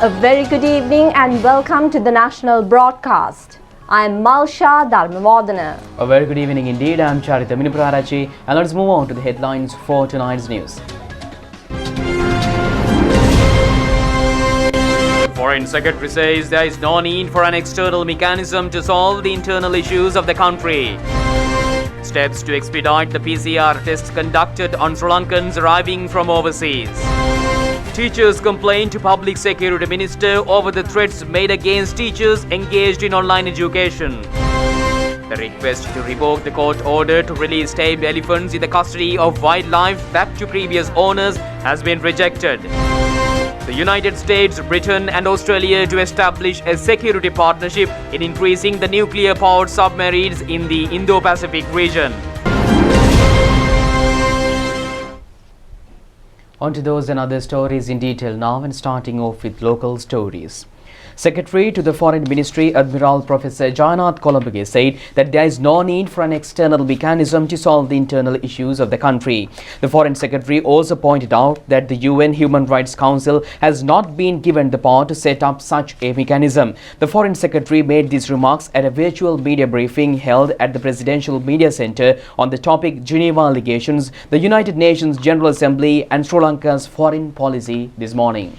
A very good evening and welcome to the national broadcast. I am Malsha Dharmavardhana. A very good evening indeed. I am Charita Miniprarachi, and let's move on to the headlines for tonight's news. Foreign Secretary says there is no need for an external mechanism to solve the internal issues of the country. Steps to expedite the PCR tests conducted on Sri Lankans arriving from overseas. Teachers complain to Public Security Minister over the threats made against teachers engaged in online education. The request to revoke the court order to release tamed elephants in the custody of wildlife back to previous owners has been rejected. The United States, Britain and Australia to establish a security partnership in increasing the nuclear-powered submarines in the Indo-Pacific region. On to those and other stories in detail now, and starting off with local stories. Secretary to the Foreign Ministry, Admiral Professor COLOMBO said that there is no need for an external mechanism to solve the internal issues of the country. The Foreign Secretary also pointed out that the UN Human Rights Council has not been given the power to set up such a mechanism. The Foreign Secretary made these remarks at a virtual media briefing held at the Presidential Media Center on the topic Geneva Allegations, the United Nations General Assembly and Sri Lanka's foreign policy this morning.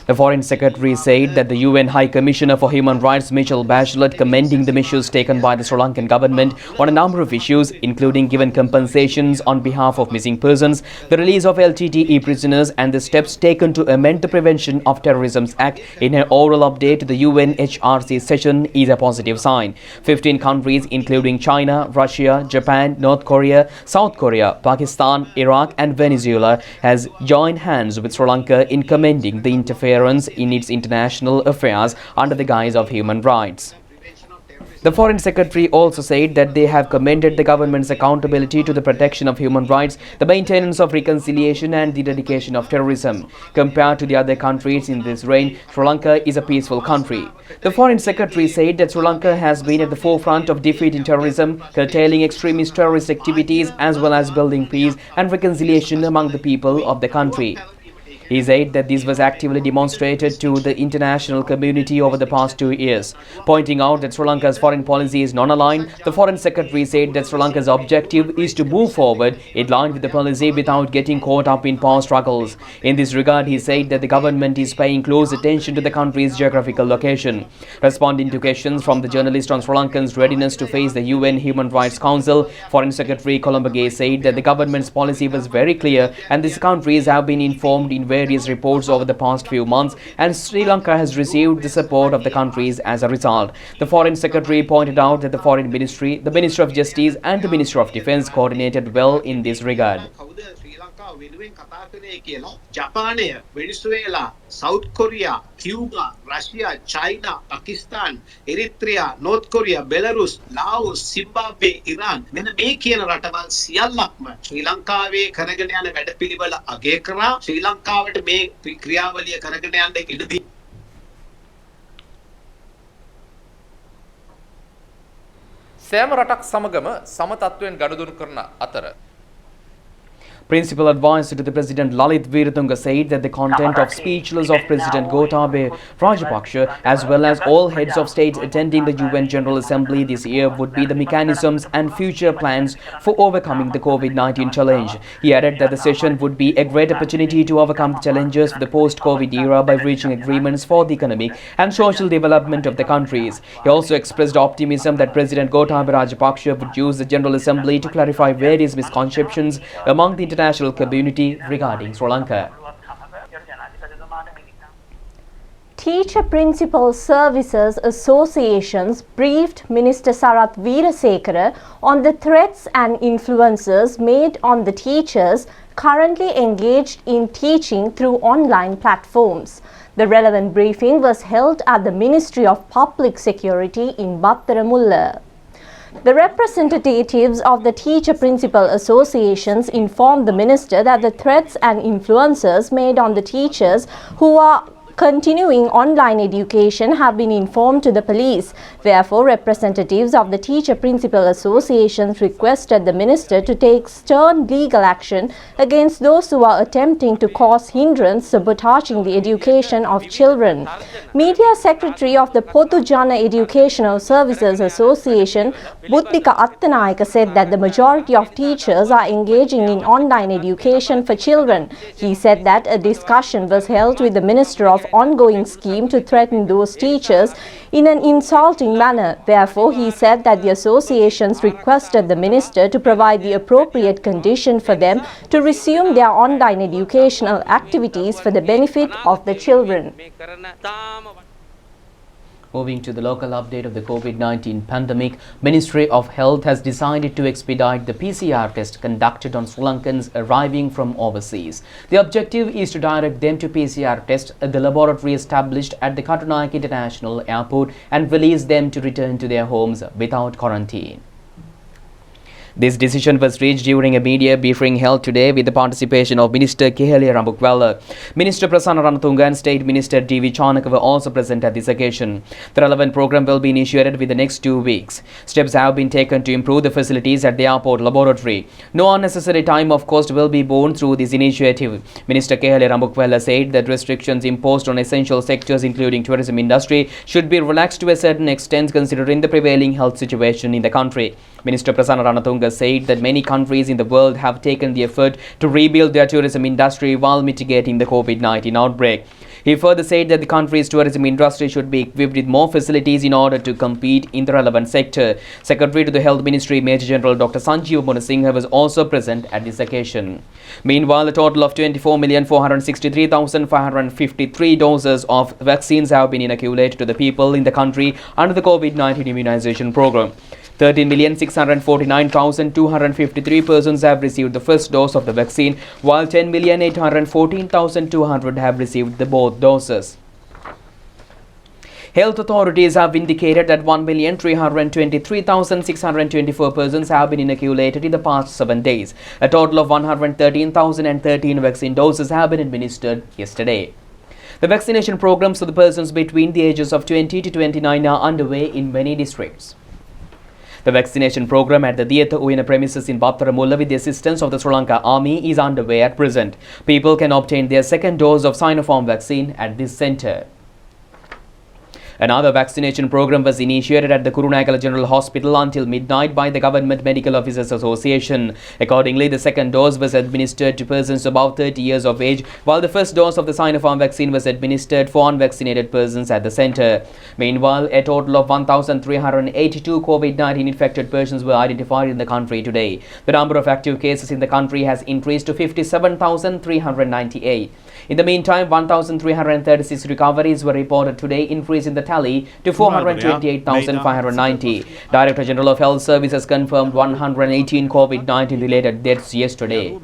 The Foreign Secretary said that the UN High Commissioner for Human Rights Michelle Bachelet commending the measures taken by the Sri Lankan government on a number of issues, including giving compensations on behalf of missing persons, the release of LTTE prisoners and the steps taken to amend the Prevention of Terrorism Act in an oral update to the UNHRC session is a positive sign. 15 countries including China, Russia, Japan, North Korea, South Korea, Pakistan, Iraq and Venezuela has joined hands with Sri Lanka in commending the interference in its international affairs under the guise of human rights. The Foreign Secretary also said that they have commended the government's accountability to the protection of human rights, the maintenance of reconciliation and the eradication of terrorism. Compared to the other countries in this reign, Sri Lanka is a peaceful country. The Foreign Secretary said that Sri Lanka has been at the forefront of defeating terrorism, curtailing extremist terrorist activities as well as building peace and reconciliation among the people of the country. He said that this was actively demonstrated to the international community over the past 2 years. Pointing out that Sri Lanka's foreign policy is non-aligned, the Foreign Secretary said that Sri Lanka's objective is to move forward in line with the policy without getting caught up in power struggles. In this regard, he said that the government is paying close attention to the country's geographical location. Responding to questions from the journalist on Sri Lanka's readiness to face the UN Human Rights Council, Foreign Secretary COLOMBO said that the government's policy was very clear and these countries have been informed in various reports over the past few months, and Sri Lanka has received the support of the countries as a result. The Foreign Secretary pointed out that the Foreign Ministry, the Ministry of Justice and the Ministry of Defence coordinated well in this regard. Japan, Venezuela, South Korea, Cuba, Russia, China, Pakistan, Eritrea, North Korea, Belarus, Laos, Zimbabwe, Iran මෙන්න මේ කියන රටවල් සියල්ලක්ම ශ්‍රී ලංකාවේ කරගෙන යන වැඩපිළිවෙල අගය කරා ශ්‍රී ලංකාවට මේ ක්‍රියාවලිය කරගෙන යන්න ඉඩ දී සෑම රටක් සමගම සම තත්වයෙන් ගනුදෙනු කරන අතර Principal Advisor to the President Lalit Veeratunga said that the content of speeches of President Gotabaya Rajapaksa as well as all heads of states attending the UN General Assembly this year would be the mechanisms and future plans for overcoming the COVID-19 challenge. He added that the session would be a great opportunity to overcome the challenges of the post-COVID era by reaching agreements for the economic and social development of the countries. He also expressed optimism that President Gotabaya Rajapaksa would use the General Assembly to clarify various misconceptions among the international community regarding Sri Lanka. Teacher Principal Services Associations briefed Minister Sarath Weerasekara on the threats and influences made on the teachers currently engaged in teaching through online platforms. The relevant briefing was held at the Ministry of Public Security in Battaramulla. The representatives of the teacher principal associations informed the minister that the threats and influences made on the teachers who are continuing online education have been informed to the police. Therefore, representatives of the Teacher Principal Associations requested the Minister to take stern legal action against those who are attempting to cause hindrance sabotaging the education of children. Media Secretary of the Podujana Educational Services Association, Buddhika Attanayaka, said that the majority of teachers are engaging in online education for children. He said that a discussion was held with the Minister of ongoing scheme to threaten those teachers in an insulting manner. Therefore, he said that the associations requested the Minister to provide the appropriate condition for them to resume their online educational activities for the benefit of the children. Moving to the local update of the COVID-19 pandemic, Ministry of Health has decided to expedite the PCR test conducted on Sri Lankans arriving from overseas. The objective is to direct them to PCR test at the laboratory established at the Katunayake International Airport and release them to return to their homes without quarantine. This decision was reached during a media briefing held today with the participation of Minister COLOMBO Rambukvella. Minister Prasanna Ranatunga and State Minister D.V. Chanaka were also present at this occasion. The relevant program will be initiated within the next 2 weeks. Steps have been taken to improve the facilities at the airport laboratory. No unnecessary time or cost will be borne through this initiative. Minister COLOMBO Rambukvella said that restrictions imposed on essential sectors including tourism industry should be relaxed to a certain extent considering the prevailing health situation in the country. Minister Prasanna Ranatunga said that many countries in the world have taken the effort to rebuild their tourism industry while mitigating the COVID-19 outbreak. He further said that the country's tourism industry should be equipped with more facilities in order to compete in the relevant sector. Secretary to the Health Ministry, Major General Dr. Sanjeev Munasinghe was also present at this occasion. Meanwhile, a total of 24,463,553 doses of vaccines have been inoculated to the people in the country under the COVID-19 immunization program. 13,649,253 persons have received the first dose of the vaccine, while 10,814,200 have received both doses. Health authorities have indicated that 1,323,624 persons have been inoculated in the past 7 days. A total of 113,013 vaccine doses have been administered yesterday. The vaccination programs for the persons between the ages of 20 to 29 are underway in many districts. The vaccination program at the Dietha Uyana premises in Battaramulla with the assistance of the Sri Lanka Army is underway at present. People can obtain their second dose of Sinopharm vaccine at this centre. Another vaccination program was initiated at the Kurunegala General Hospital until midnight by the Government Medical Officers Association. Accordingly, the second dose was administered to persons above 30 years of age, while the first dose of the Sinopharm vaccine was administered for unvaccinated persons at the centre. Meanwhile, a total of 1,382 COVID-19 infected persons were identified in the country today. The number of active cases in the country has increased to 57,398. In the meantime, 1,336 recoveries were reported today, increasing the tally to 428,590. Director General of Health Services confirmed 118 COVID-19 related deaths yesterday.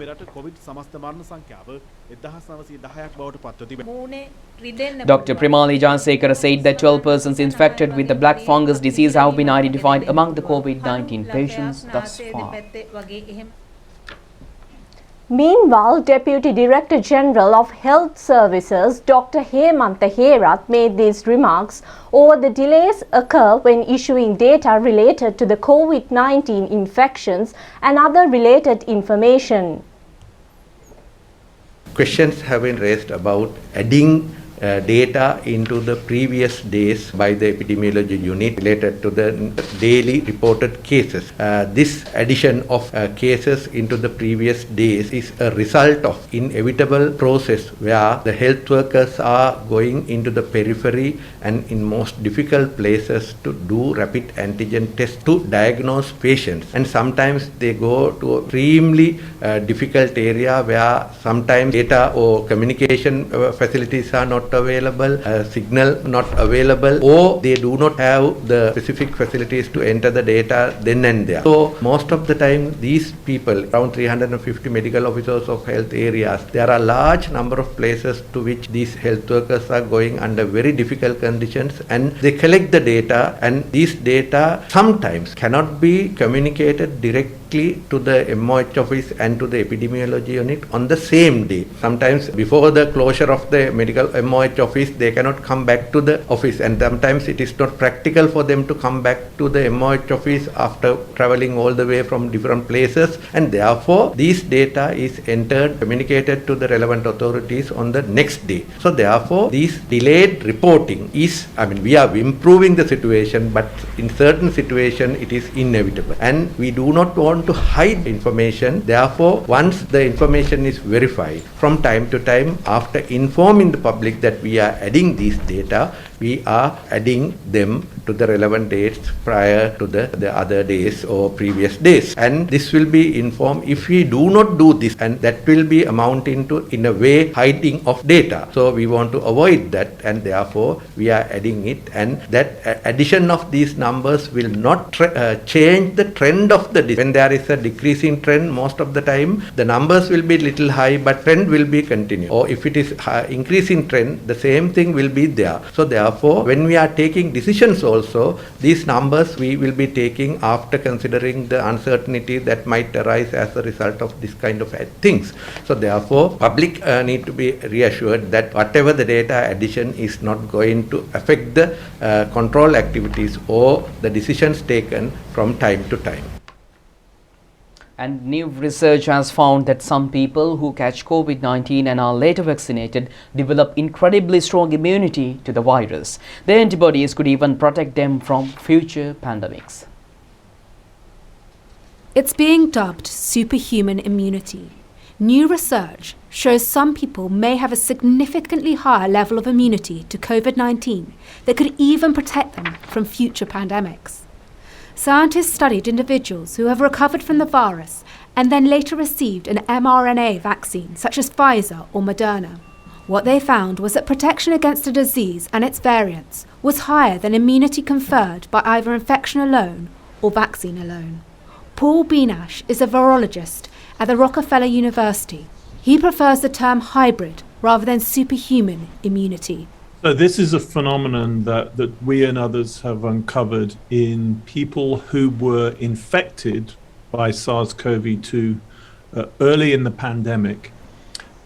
Dr. Primali Jansekara said that 12 persons infected with the black fungus disease have been identified among the COVID-19 patients thus far. Meanwhile, Deputy Director General of Health Services Dr. Hemantha Herath made these remarks over the delays occur when issuing data related to the COVID-19 infections and other related information. Questions have been raised about adding data into the previous days by the epidemiology unit related to the daily reported cases. This addition of cases into the previous days is a result of inevitable process where the health workers are going into the periphery and in most difficult places to do rapid antigen tests to diagnose patients, and sometimes they go to a extremely difficult area where sometimes data or communication facilities are not available, signal not available, or they do not have the specific facilities to enter the data then and there. So most of the time these people, around 350 medical officers of health areas, there are large number of places to which these health workers are going under very difficult conditions, and they collect the data, and these data sometimes cannot be communicated direct directly to the MOH office and to the epidemiology unit on the same day. Sometimes before the closure of the medical MOH office, they cannot come back to the office, and sometimes it is not practical for them to come back to the MOH office after traveling all the way from different places, and therefore these data is entered, communicated to the relevant authorities on the next day. So therefore these delayed reporting is, we are improving the situation, but in certain situation it is inevitable, and we do not want to hide information. Therefore, once the information is verified, from time to time, after informing the public that we are adding these data, we are adding them to the relevant dates prior to the other days or previous days, and this will be informed. If we do not do this, and that will be amounting to, in a way, hiding of data. So we want to avoid that, and therefore we are adding it, and that addition of these numbers will not change the trend of the when there is a decreasing trend. Most of the time the numbers will be little high, but trend will be continued, or if it is increasing trend, the same thing will be there. So therefore, when we are taking decisions also, these numbers we will be taking after considering the uncertainty that might arise as a result of this kind of things. So therefore, public need to be reassured that whatever the data addition is not going to affect the control activities or the decisions taken from time to time. And new research has found that some people who catch COVID-19 and are later vaccinated develop incredibly strong immunity to the virus. Their antibodies could even protect them from future pandemics. It's being dubbed superhuman immunity. New research shows some people may have a significantly higher level of immunity to COVID-19 that could even protect them from future pandemics. Scientists studied individuals who have recovered from the virus and then later received an mRNA vaccine such as Pfizer or Moderna. What they found was that protection against the disease and its variants was higher than immunity conferred by either infection alone or vaccine alone. Paul Benash is a virologist at the Rockefeller University. He prefers the term hybrid rather than superhuman immunity. So this is a phenomenon that we and others have uncovered in people who were infected by SARS-CoV-2 early in the pandemic.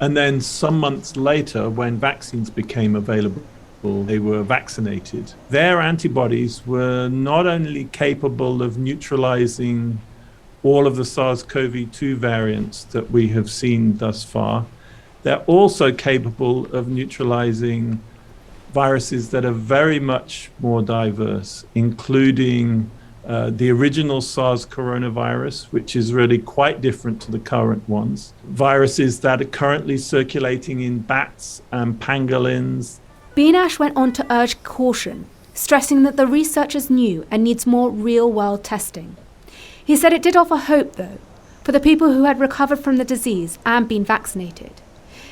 And then some months later, when vaccines became available, they were vaccinated. Their antibodies were not only capable of neutralizing all of the SARS-CoV-2 variants that we have seen thus far, they're also capable of neutralizing viruses that are very much more diverse, including the original SARS coronavirus, which is really quite different to the current ones, viruses that are currently circulating in bats and pangolins. Benash went on to urge caution, stressing that the research is new and needs more real-world testing. He said it did offer hope, though, for the people who had recovered from the disease and been vaccinated.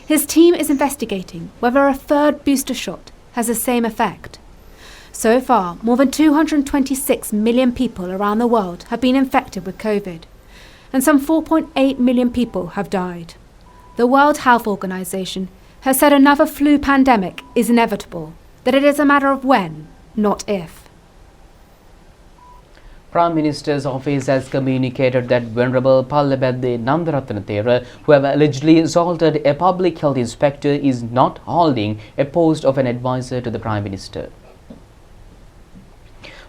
His team is investigating whether a third booster shot has the same effect. So far, more than 226 million people around the world have been infected with COVID, and some 4.8 million people have died. The World Health Organization has said another flu pandemic is inevitable, that it is a matter of when, not if. Prime Minister's office has communicated that Venerable Pallabedde Nandaratana Thera, who have allegedly assaulted a public health inspector, is not holding a post of an advisor to the Prime Minister.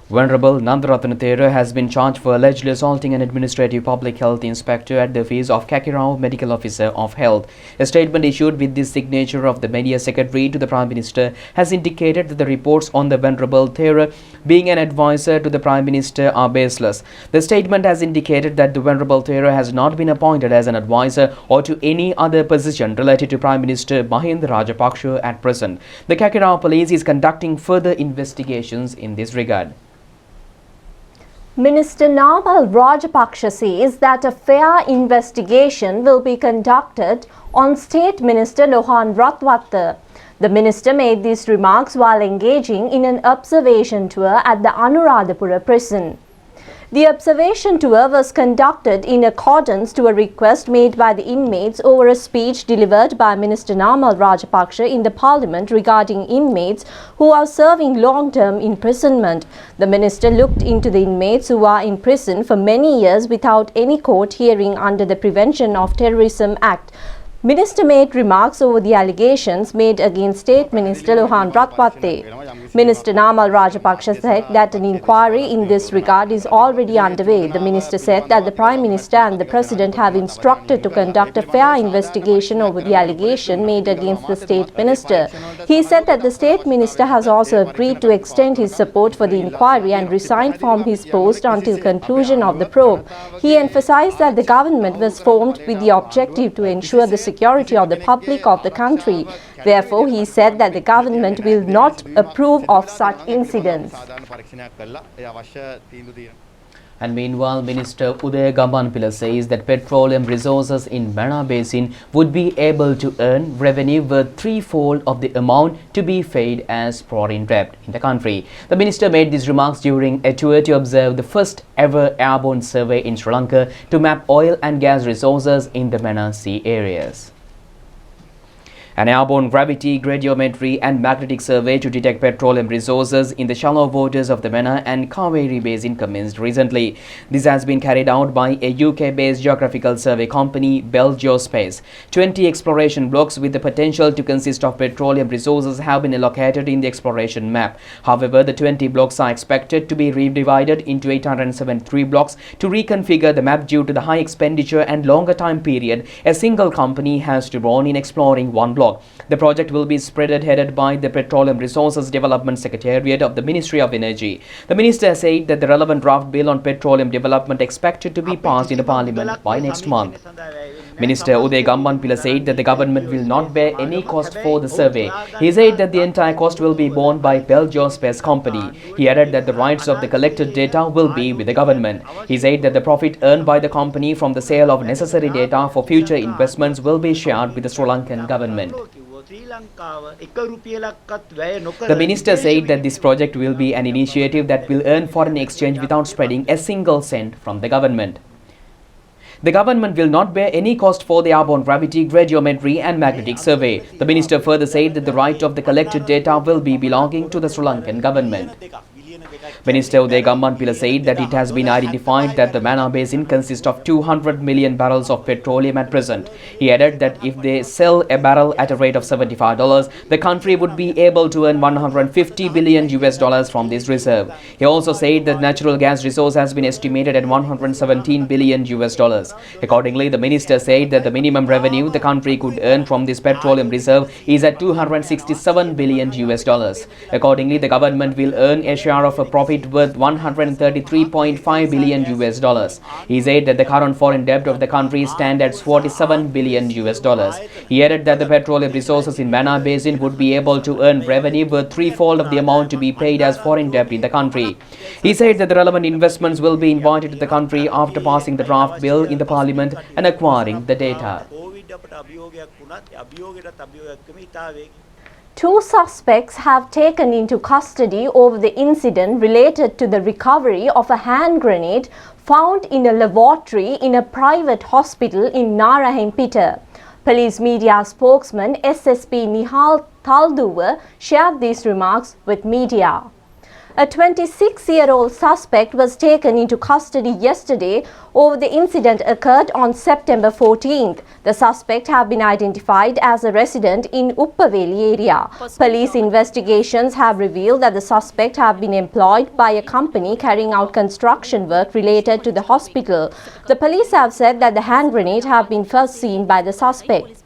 Venerable Nandaratana Thera has been charged for allegedly assaulting an administrative public health inspector at the office of Kakirao Medical Officer of Health. A statement issued with the signature of the Media Secretary to the Prime Minister has indicated that the reports on the Venerable Thera being an advisor to the Prime Minister are baseless. The statement has indicated that the Venerable Thera has not been appointed as an advisor or to any other position related to Prime Minister Mahinda Rajapaksa at present. The Kakirao police is conducting further investigations in this regard. Minister Namal Rajapaksa says that a fair investigation will be conducted on State Minister Lohan Ratwatta. The minister made these remarks while engaging in an observation tour at the Anuradhapura prison. The observation tour was conducted in accordance to a request made by the inmates over a speech delivered by Minister Namal Rajapaksa in the Parliament regarding inmates who are serving long-term imprisonment. The minister looked into the inmates who are in prison for many years without any court hearing under the Prevention of Terrorism Act. Minister made remarks over the allegations made against State Minister Lohan Ratwatte. Minister Namal Rajapaksa said that an inquiry in this regard is already underway. The minister said that the Prime Minister and the President have instructed to conduct a fair investigation over the allegation made against the State Minister. He said that the State Minister has also agreed to extend his support for the inquiry and resigned from his post until conclusion of the probe. He emphasized that the government was formed with the objective to ensure the security of the public of the country. Therefore, he said that the government will not approve of such incidents. And meanwhile, Minister Uday Gambanpila says that petroleum resources in Mana Basin would be able to earn revenue worth threefold of the amount to be paid as foreign debt in the country. The minister made these remarks during a tour to observe the first ever airborne survey in Sri Lanka to map oil and gas resources in the Mana Sea areas. An airborne gravity, gradiometry and magnetic survey to detect petroleum resources in the shallow waters of the Mana and Kaveri Basin commenced recently. This has been carried out by a UK-based geographical survey company, Bell Geospace. 20 exploration blocks with the potential to consist of petroleum resources have been allocated in the exploration map. However, the 20 blocks are expected to be redivided into 873 blocks to reconfigure the map due to the high expenditure and longer time period a single company has to run in exploring one block. The project will be headed by the Petroleum Resources Development Secretariat of the Ministry of Energy. The minister said that the relevant draft bill on petroleum development expected to be passed in the Parliament by next month. Minister Uday Gambanpila said that the government will not bear any cost for the survey. He said that the entire cost will be borne by Bell Geospace company. He added that the rights of the collected data will be with the government. He said that the profit earned by the company from the sale of necessary data for future investments will be shared with the Sri Lankan government. The minister said that this project will be an initiative that will earn foreign exchange without spreading a single cent from the government. The government will not bear any cost for the airborne gravity, gradiometry and magnetic survey. The minister further said that the right of the collected data will be belonging to the Sri Lankan government. Minister Uday Gambanpila said that it has been identified that the Mana Basin consists of 200 million barrels of petroleum at present. He added that if they sell a barrel at a rate of $75, the country would be able to earn $150 billion from this reserve. He also said that natural gas resource has been estimated at $117 billion. Accordingly, the minister said that the minimum revenue the country could earn from this petroleum reserve is at $267 billion. Accordingly, the government will earn a share of a profit worth $133.5 billion. He said that the current foreign debt of the country stands at $47 billion. He added that the petroleum resources in Mana Basin would be able to earn revenue worth threefold of the amount to be paid as foreign debt in the country. He said that the relevant investments will be invited to the country after passing the draft bill in the Parliament and acquiring the data. Two suspects have taken into custody over the incident related to the recovery of a hand grenade found in a lavatory in a private hospital in Narayanpeta. Police media spokesman SSP Nihal Thalduwa shared these remarks with media. A 26-year-old suspect was taken into custody yesterday over the incident occurred on September 14th. The suspect have been identified as a resident in Uppaveli area. Police investigations have revealed that the suspect have been employed by a company carrying out construction work related to the hospital. The police have said that the hand grenade have been first seen by the suspect.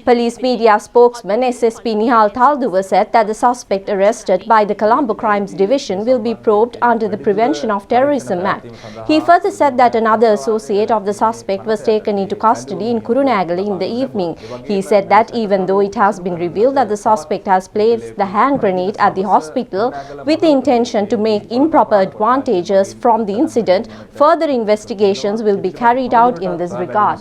Police media spokesman SSP Nihal Thalduwa said that the suspect arrested by the Colombo Crimes Division will be probed under the Prevention of Terrorism Act. He further said that another associate of the suspect was taken into custody in Kurunegala in the evening. He said that even though it has been revealed that the suspect has placed the hand grenade at the hospital with the intention to make improper advantages from the incident, further investigations will be carried out in this regard.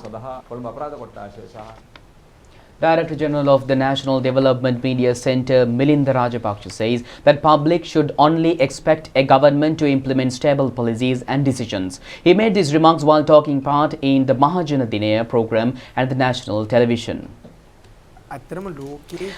Director General of the National Development Media Centre, Milinda Rajapaksa, says that public should only expect a government to implement stable policies and decisions. He made these remarks while taking part in the Mahajana Dinaya program at the national television.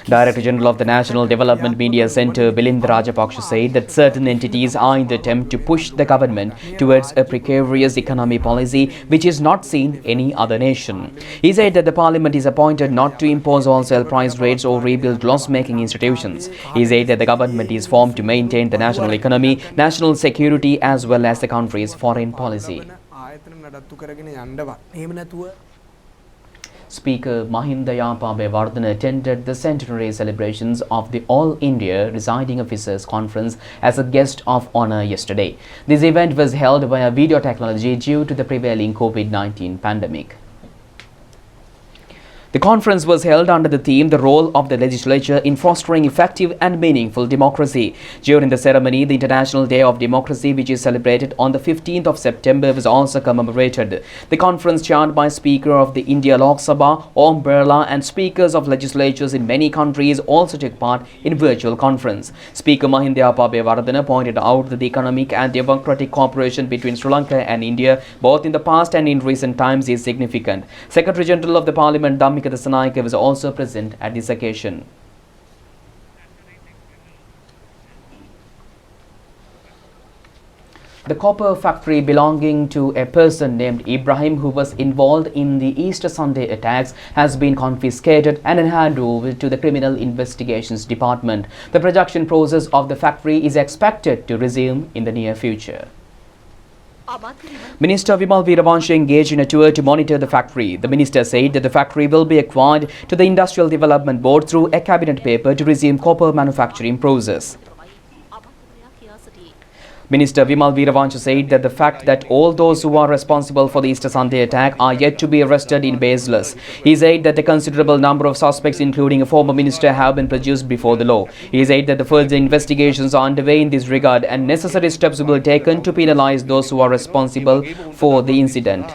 Director General of the National Development Media Centre, Milinda Rajapaksa, said that certain entities are in the attempt to push the government towards a precarious economy policy which is not seen in any other nation. He said that the parliament is appointed not to impose wholesale price rates or rebuild loss-making institutions. He said that the government is formed to maintain the national economy, national security as well as the country's foreign policy. Speaker Mahinda Yapabewardene attended the centenary celebrations of the All India Residing Officers Conference as a guest of honour yesterday. This event was held via video technology due to the prevailing COVID-19 pandemic. The conference was held under the theme "The Role of the Legislature in Fostering Effective and Meaningful Democracy." During the ceremony, the International Day of Democracy, which is celebrated on the 15th of September, was also commemorated. The conference, chaired by Speaker of the India Lok Sabha, Om Birla, and speakers of legislatures in many countries also took part in virtual conference. Speaker Mahinda Yapabewardene pointed out that the economic and democratic cooperation between Sri Lanka and India, both in the past and in recent times, is significant. Secretary General of the Parliament, Dhammika Dassanayake, was also present at this occasion. The copper factory belonging to a person named Ibrahim, who was involved in the Easter Sunday attacks, has been confiscated and handed over to the Criminal Investigations Department. The production process of the factory is expected to resume in the near future. Minister Vimal Veeravancha engaged in a tour to monitor the factory. The minister said that the factory will be acquired to the Industrial Development Board through a cabinet paper to resume copper manufacturing process. Minister Vimal Veeravancha said that the fact that all those who are responsible for the Easter Sunday attack are yet to be arrested is baseless. He said that a considerable number of suspects, including a former minister, have been produced before the law. He said that the further investigations are underway in this regard and necessary steps will be taken to penalize those who are responsible for the incident.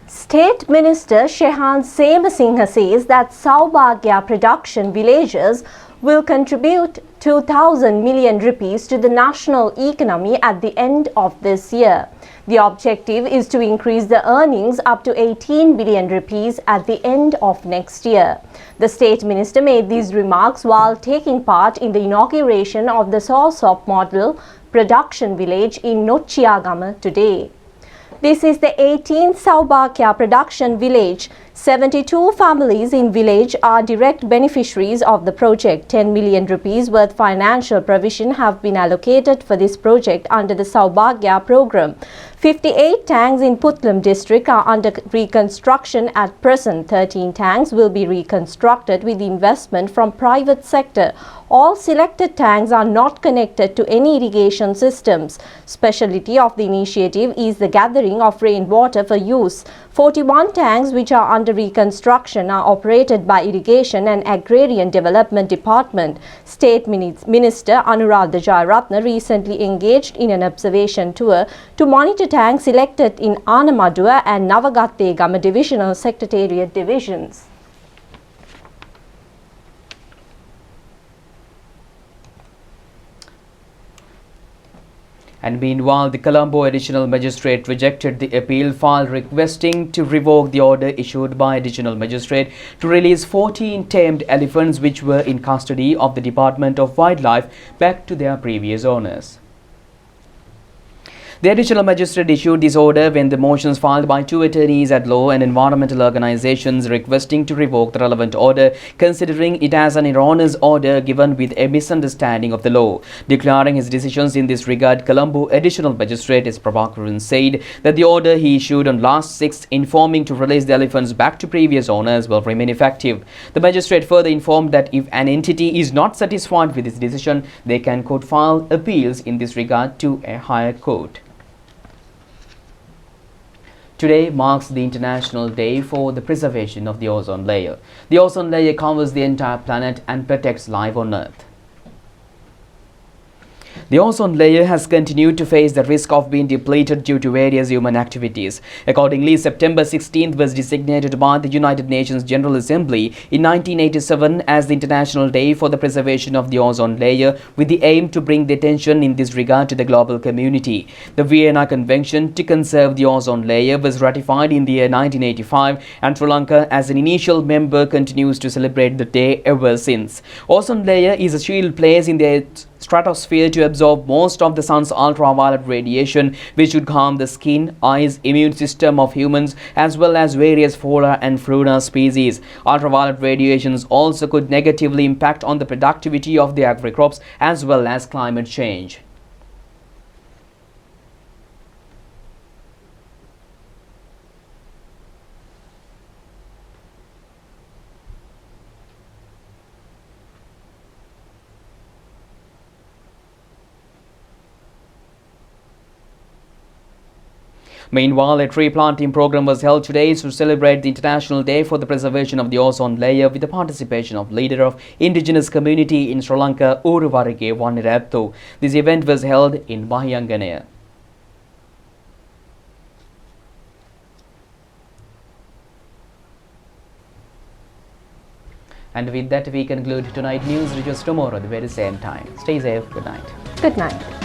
State Minister Shehan Semasinghe says that Saubhagya production villages will contribute 2,000 million rupees to the national economy at the end of this year. The objective is to increase the earnings up to 18 billion rupees at the end of next year. The State Minister made these remarks while taking part in the inauguration of the Sorsop Model Production Village in Nochiagama today. This is the 18th Saubhagya production village. 72 families in village are direct beneficiaries of the project. 10 million rupees worth financial provision have been allocated for this project under the Saubhagya program. 58 tanks in Putlam district are under reconstruction at present. 13 tanks will be reconstructed with investment from private sector. All selected tanks are not connected to any irrigation systems. Speciality of the initiative is the gathering of rainwater for use. 41 tanks which are under reconstruction are operated by Irrigation and Agrarian Development Department. State Minister Anuradha Jayaratne recently engaged in an observation tour to monitor tanks selected in Anamaduwa and Navagattegama Divisional Secretariat divisions. And meanwhile, the Colombo Additional Magistrate rejected the appeal filed requesting to revoke the order issued by Additional Magistrate to release 14 tamed elephants which were in custody of the Department of Wildlife back to their previous owners. The Additional Magistrate issued this order when the motions filed by 2 attorneys at law and environmental organizations requesting to revoke the relevant order, considering it as an erroneous order given with a misunderstanding of the law. Declaring his decisions in this regard, Colombo Additional Magistrate S. Prabhakaran said that the order he issued on last 6th informing to release the elephants back to previous owners will remain effective. The magistrate further informed that if an entity is not satisfied with this decision, they can file appeals in this regard to a higher court. Today marks the International Day for the Preservation of the Ozone Layer. The ozone layer covers the entire planet and protects life on Earth. The ozone layer has continued to face the risk of being depleted due to various human activities. Accordingly, September 16th was designated by the United Nations General Assembly in 1987 as the International Day for the Preservation of the Ozone Layer, with the aim to bring the attention in this regard to the global community. The Vienna Convention to conserve the ozone layer was ratified in the year 1985, and Sri Lanka, as an initial member, continues to celebrate the day ever since. Ozone layer is a shield placed in the stratosphere to absorb most of the sun's ultraviolet radiation, which would harm the skin, eyes, immune system of humans as well as various flora and fauna species. Ultraviolet radiations also could negatively impact on the productivity of the agri-crops as well as climate change. Meanwhile, a tree planting program was held today to celebrate the International Day for the Preservation of the Ozone Layer with the participation of leader of indigenous community in Sri Lanka, Uruvarike Waniraptho. This event was held in Mahiyanganaya. And with that, we conclude tonight's news. Reach us tomorrow at the very same time. Stay safe. Good night. Good night.